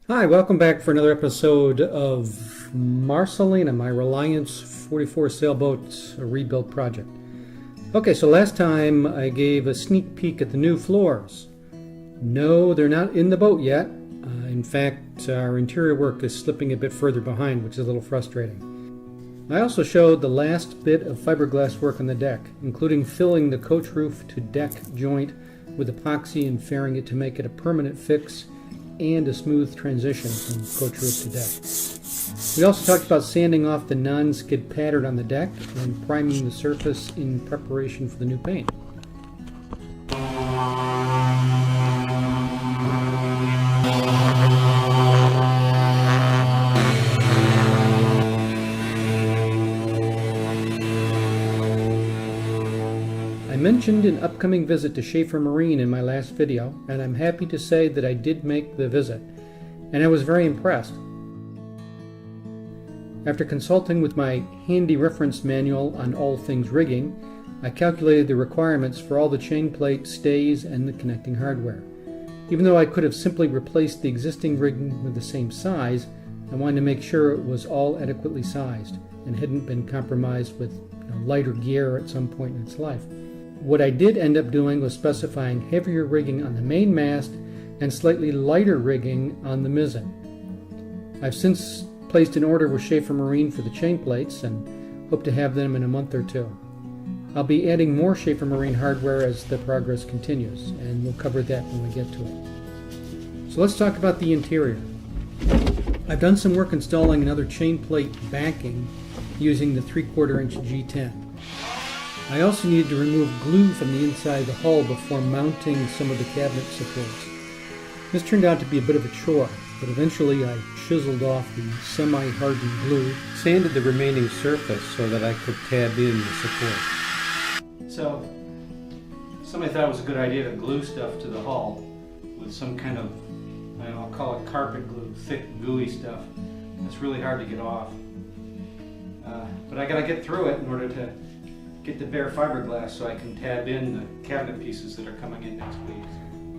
Hi, welcome back for another episode of Marcelina, my Reliance 44 sailboat rebuild project. Okay, so last time I gave a sneak peek at the new floors. No, they're not in the boat yet. In fact, our interior work is slipping a bit further behind, which is a little frustrating. I also showed the last bit of fiberglass work on the deck, including filling the coach roof to deck joint with epoxy and fairing it to make it a permanent fix and a smooth transition from coach roof to deck. We also talked about sanding off the non-skid pattern on the deck and priming the surface in preparation for the new paint. I mentioned an upcoming visit to Schaefer Marine in my last video, and I'm happy to say that I did make the visit, and I was very impressed. After consulting with my handy reference manual on all things rigging, I calculated the requirements for all the chain plate, stays, and the connecting hardware. Even though I could have simply replaced the existing rigging with the same size, I wanted to make sure it was all adequately sized and hadn't been compromised with lighter gear at some point in its life. What I did end up doing was specifying heavier rigging on the main mast and slightly lighter rigging on the mizzen. I've since placed an order with Schaefer Marine for the chain plates and hope to have them in a month or two. I'll be adding more Schaefer Marine hardware as the progress continues, and we'll cover that when we get to it. So let's talk about the interior. I've done some work installing another chain plate backing using the 3/4 inch G10. I also needed to remove glue from the inside of the hull before mounting some of the cabinet supports. This turned out to be a bit of a chore, but eventually I chiseled off the semi-hardened glue, sanded the remaining surface so that I could tab in the support. So, somebody thought it was a good idea to glue stuff to the hull with some kind of, I'll call it carpet glue, thick, gooey stuff. It's really hard to get off. But I gotta get through it in order to get the bare fiberglass so I can tab in the cabinet pieces that are coming in next week.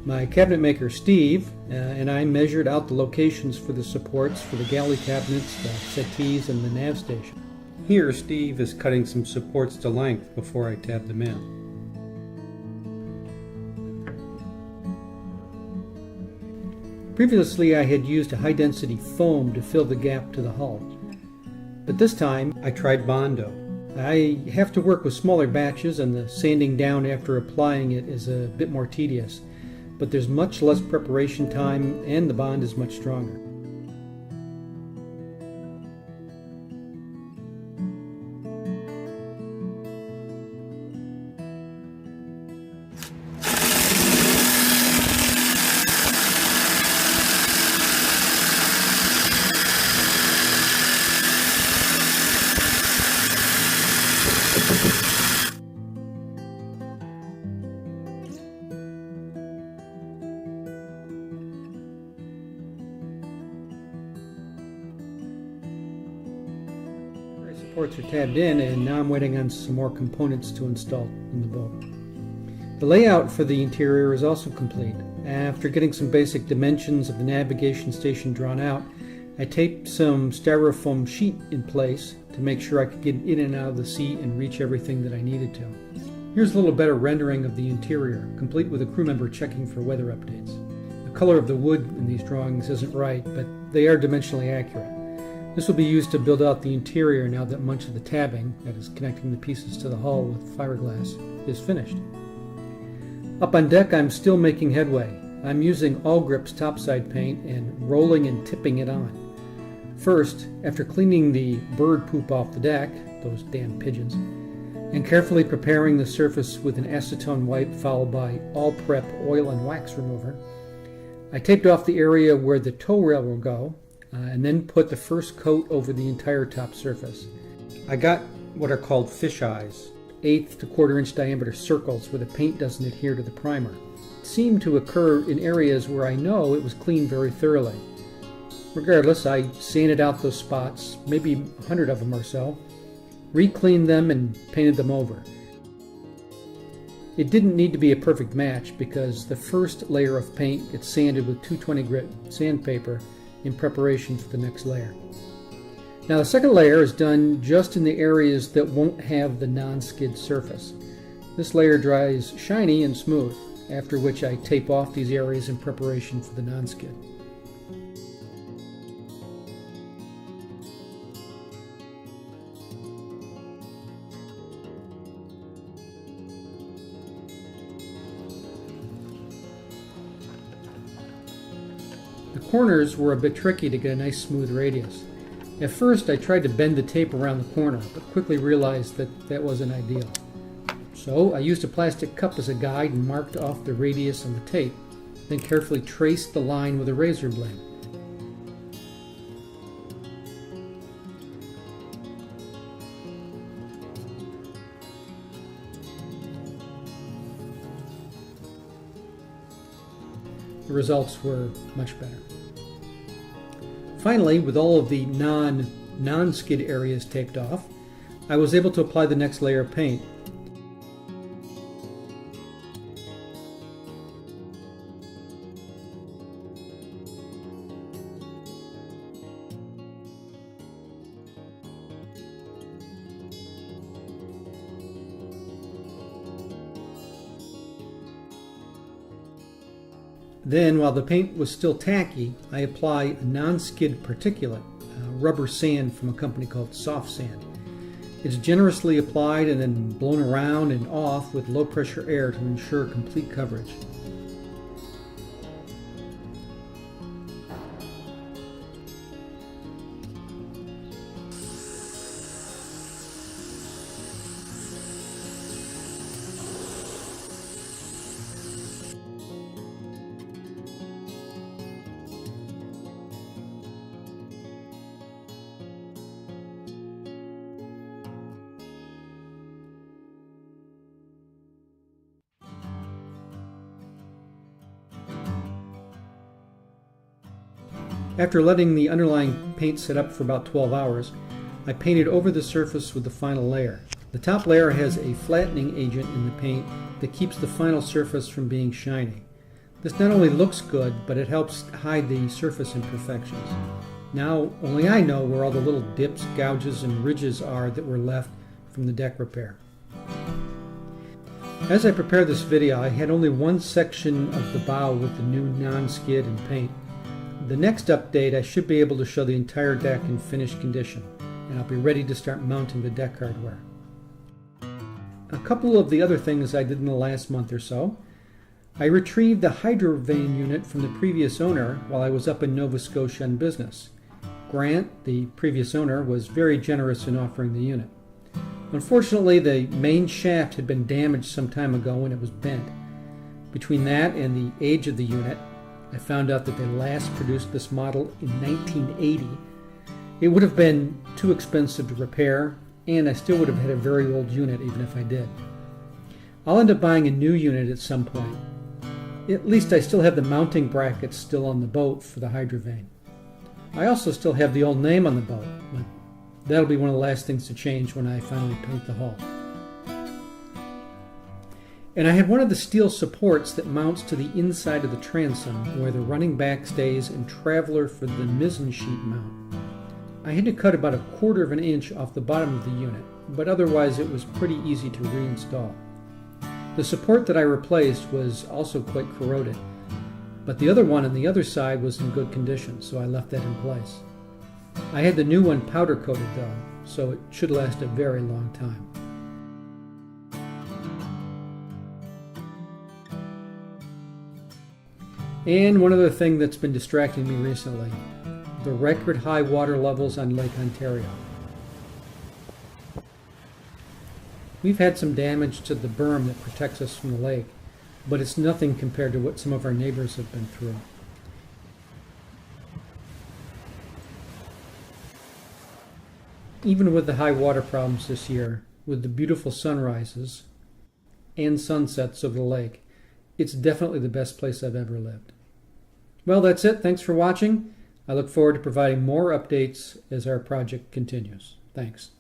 My cabinet maker Steve and I measured out the locations for the supports for the galley cabinets, the settees, and the nav station. Here Steve is cutting some supports to length before I tab them in. Previously I had used a high-density foam to fill the gap to the hull, but this time I tried Bondo. I have to work with smaller batches, and the sanding down after applying it is a bit more tedious, but there's much less preparation time and the bond is much stronger. Supports are tabbed in, and now I'm waiting on some more components to install in the boat. The layout for the interior is also complete. After getting some basic dimensions of the navigation station drawn out, I taped some styrofoam sheet in place to make sure I could get in and out of the seat and reach everything that I needed to. Here's a little better rendering of the interior, complete with a crew member checking for weather updates. The color of the wood in these drawings isn't right, but they are dimensionally accurate. This will be used to build out the interior now that much of the tabbing, that is connecting the pieces to the hull with fiberglass, is finished. Up on deck I'm still making headway. I'm using All Grip's topside paint and rolling and tipping it on. First, after cleaning the bird poop off the deck, those damn pigeons, and carefully preparing the surface with an acetone wipe followed by All Prep oil and wax remover, I taped off the area where the tow rail will go, and then put the first coat over the entire top surface. I got what are called fish eyes, 1/8 to 1/4 inch diameter circles where the paint doesn't adhere to the primer. It seemed to occur in areas where I know it was cleaned very thoroughly. Regardless, I sanded out those spots, maybe 100 of them or so, re-cleaned them and painted them over. It didn't need to be a perfect match because the first layer of paint gets sanded with 220 grit sandpaper in preparation for the next layer. Now the second layer is done just in the areas that won't have the non-skid surface. This layer dries shiny and smooth, after which I tape off these areas in preparation for the non-skid. The corners were a bit tricky to get a nice smooth radius. At first I tried to bend the tape around the corner, but quickly realized that that wasn't ideal. So I used a plastic cup as a guide and marked off the radius on the tape, then carefully traced the line with a razor blade. The results were much better. Finally, with all of the non-skid areas taped off, I was able to apply the next layer of paint. Then, while the paint was still tacky, I apply a non-skid particulate, rubber sand from a company called Soft Sand. It's generously applied and then blown around and off with low pressure air to ensure complete coverage. After letting the underlying paint set up for about 12 hours, I painted over the surface with the final layer. The top layer has a flattening agent in the paint that keeps the final surface from being shiny. This not only looks good, but it helps hide the surface imperfections. Now, only I know where all the little dips, gouges, and ridges are that were left from the deck repair. As I prepared this video, I had only one section of the bow with the new non-skid and paint. The next update, I should be able to show the entire deck in finished condition, and I'll be ready to start mounting the deck hardware. A couple of the other things I did in the last month or so. I retrieved the hydrovane unit from the previous owner while I was up in Nova Scotia on business. Grant, the previous owner, was very generous in offering the unit. Unfortunately, the main shaft had been damaged some time ago when it was bent. Between that and the age of the unit, I found out that they last produced this model in 1980. It would have been too expensive to repair, and I still would have had a very old unit even if I did. I'll end up buying a new unit at some point. At least I still have the mounting brackets still on the boat for the hydrovane. I also still have the old name on the boat, but that'll be one of the last things to change when I finally paint the hull. And I had one of the steel supports that mounts to the inside of the transom where the running backstays and traveler for the mizzen sheet mount. I had to cut about 1/4 of an inch off the bottom of the unit, but otherwise it was pretty easy to reinstall. The support that I replaced was also quite corroded, but the other one on the other side was in good condition, so I left that in place. I had the new one powder coated though, so it should last a very long time. And one other thing that's been distracting me recently, the record high water levels on Lake Ontario. We've had some damage to the berm that protects us from the lake, but it's nothing compared to what some of our neighbors have been through. Even with the high water problems this year, with the beautiful sunrises and sunsets over the lake, it's definitely the best place I've ever lived. Well, that's it. Thanks for watching. I look forward to providing more updates as our project continues. Thanks.